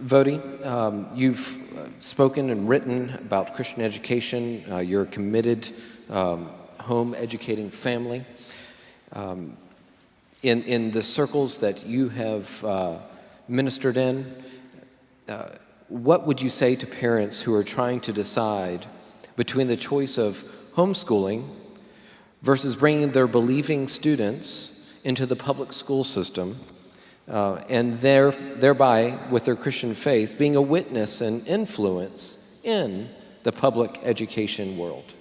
Voddie, you've spoken and written about Christian education. You're a committed home educating family. In the circles that you have ministered in, what would you say to parents who are trying to decide between the choice of homeschooling versus bringing their believing students into the public school system, and thereby, with their Christian faith, being a witness and influence in the public education world?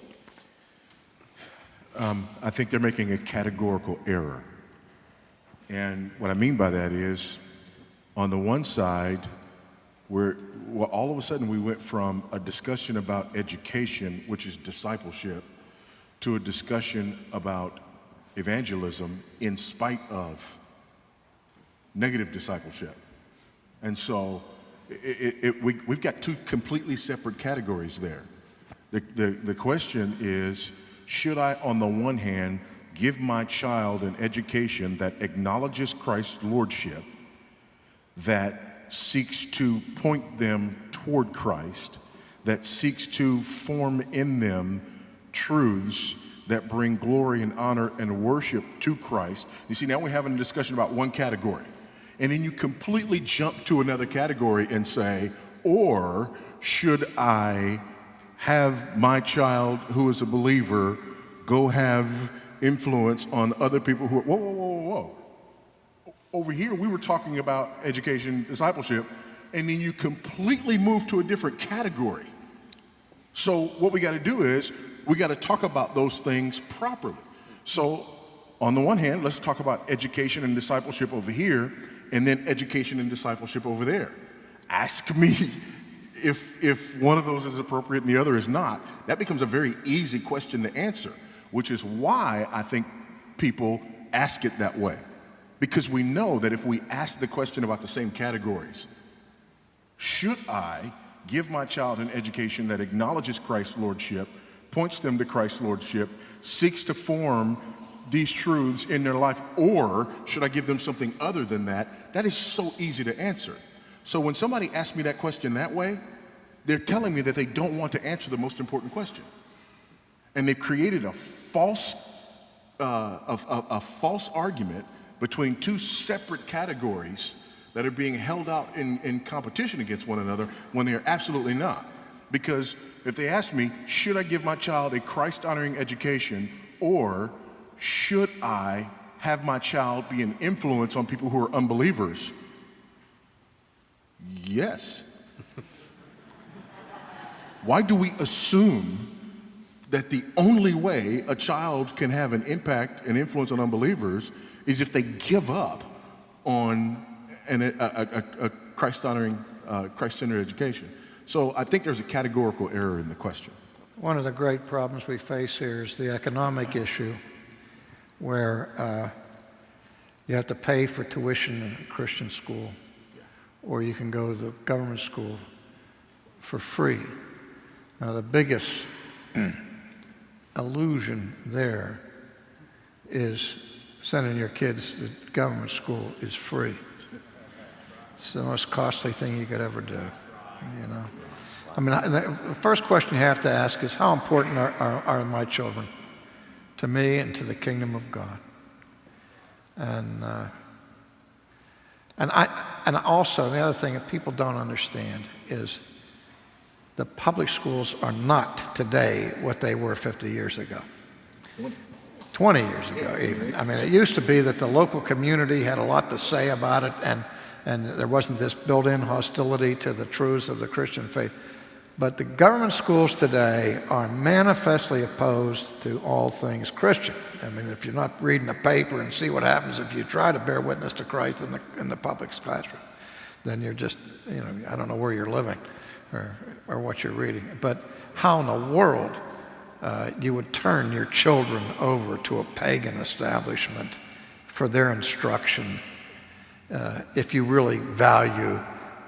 I think they're making a categorical error. And what I mean by that is, on the one side, all of a sudden we went from a discussion about education, which is discipleship, to a discussion about evangelism in spite of negative discipleship. And so we've got two completely separate categories there. The question is, should I, on the one hand, give my child an education that acknowledges Christ's lordship, that seeks to point them toward Christ, that seeks to form in them truths that bring glory and honor and worship to Christ? You see, now we're having a discussion about one category. And then you completely jump to another category and say, or should I have my child who is a believer go have influence on other people who are, whoa. Over here, we were talking about education, discipleship, and then you completely move to a different category. So what we got to do is, we got to talk about those things properly. So on the one hand, let's talk about education and discipleship over here, and then education and discipleship over there. Ask me if one of those is appropriate and the other is not. That becomes a very easy question to answer, which is why I think people ask it that way. Because we know that if we ask the question about the same categories, should I give my child an education that acknowledges Christ's lordship, points them to Christ's lordship, seeks to form these truths in their life, or should I give them something other than that? That is so easy to answer. So when somebody asks me that question that way, they're telling me that they don't want to answer the most important question. And they've created a false argument between two separate categories that are being held out in competition against one another when they're absolutely not. Because if they ask me, should I give my child a Christ-honoring education, or should I have my child be an influence on people who are unbelievers? Yes. Why do we assume that the only way a child can have an impact and influence on unbelievers is if they give up on a Christ-honoring, Christ-centered education? So I think there's a categorical error in the question. One of the great problems we face here is the economic issue, where you have to pay for tuition in a Christian school, or you can go to the government school for free. Now, the biggest illusion there is sending your kids to government school is free. It's the most costly thing you could ever do, you know. I mean, the first question you have to ask is, how important are my children to me and to the kingdom of God? And also, the other thing that people don't understand is the public schools are not today what they were 50 years ago. 20 years ago, even. I mean, it used to be that the local community had a lot to say about it, and there wasn't this built-in hostility to the truths of the Christian faith. But the government schools today are manifestly opposed to all things Christian. I mean, if you're not reading the paper and see what happens if you try to bear witness to Christ in the public classroom, then you're just, you know, I don't know where you're living or what you're reading. But how in the world you would turn your children over to a pagan establishment for their instruction if you really value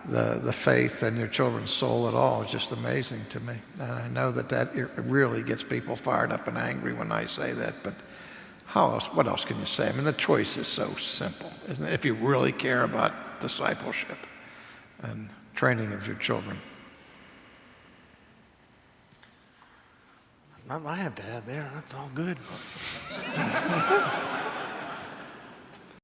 the faith and your children's soul at all is just amazing to me. And I know that it really gets people fired up and angry when I say that, but what else can you say? I mean, the choice is so simple, isn't it? If you really care about discipleship. And training of your children. Nothing I have to add there. That's all good.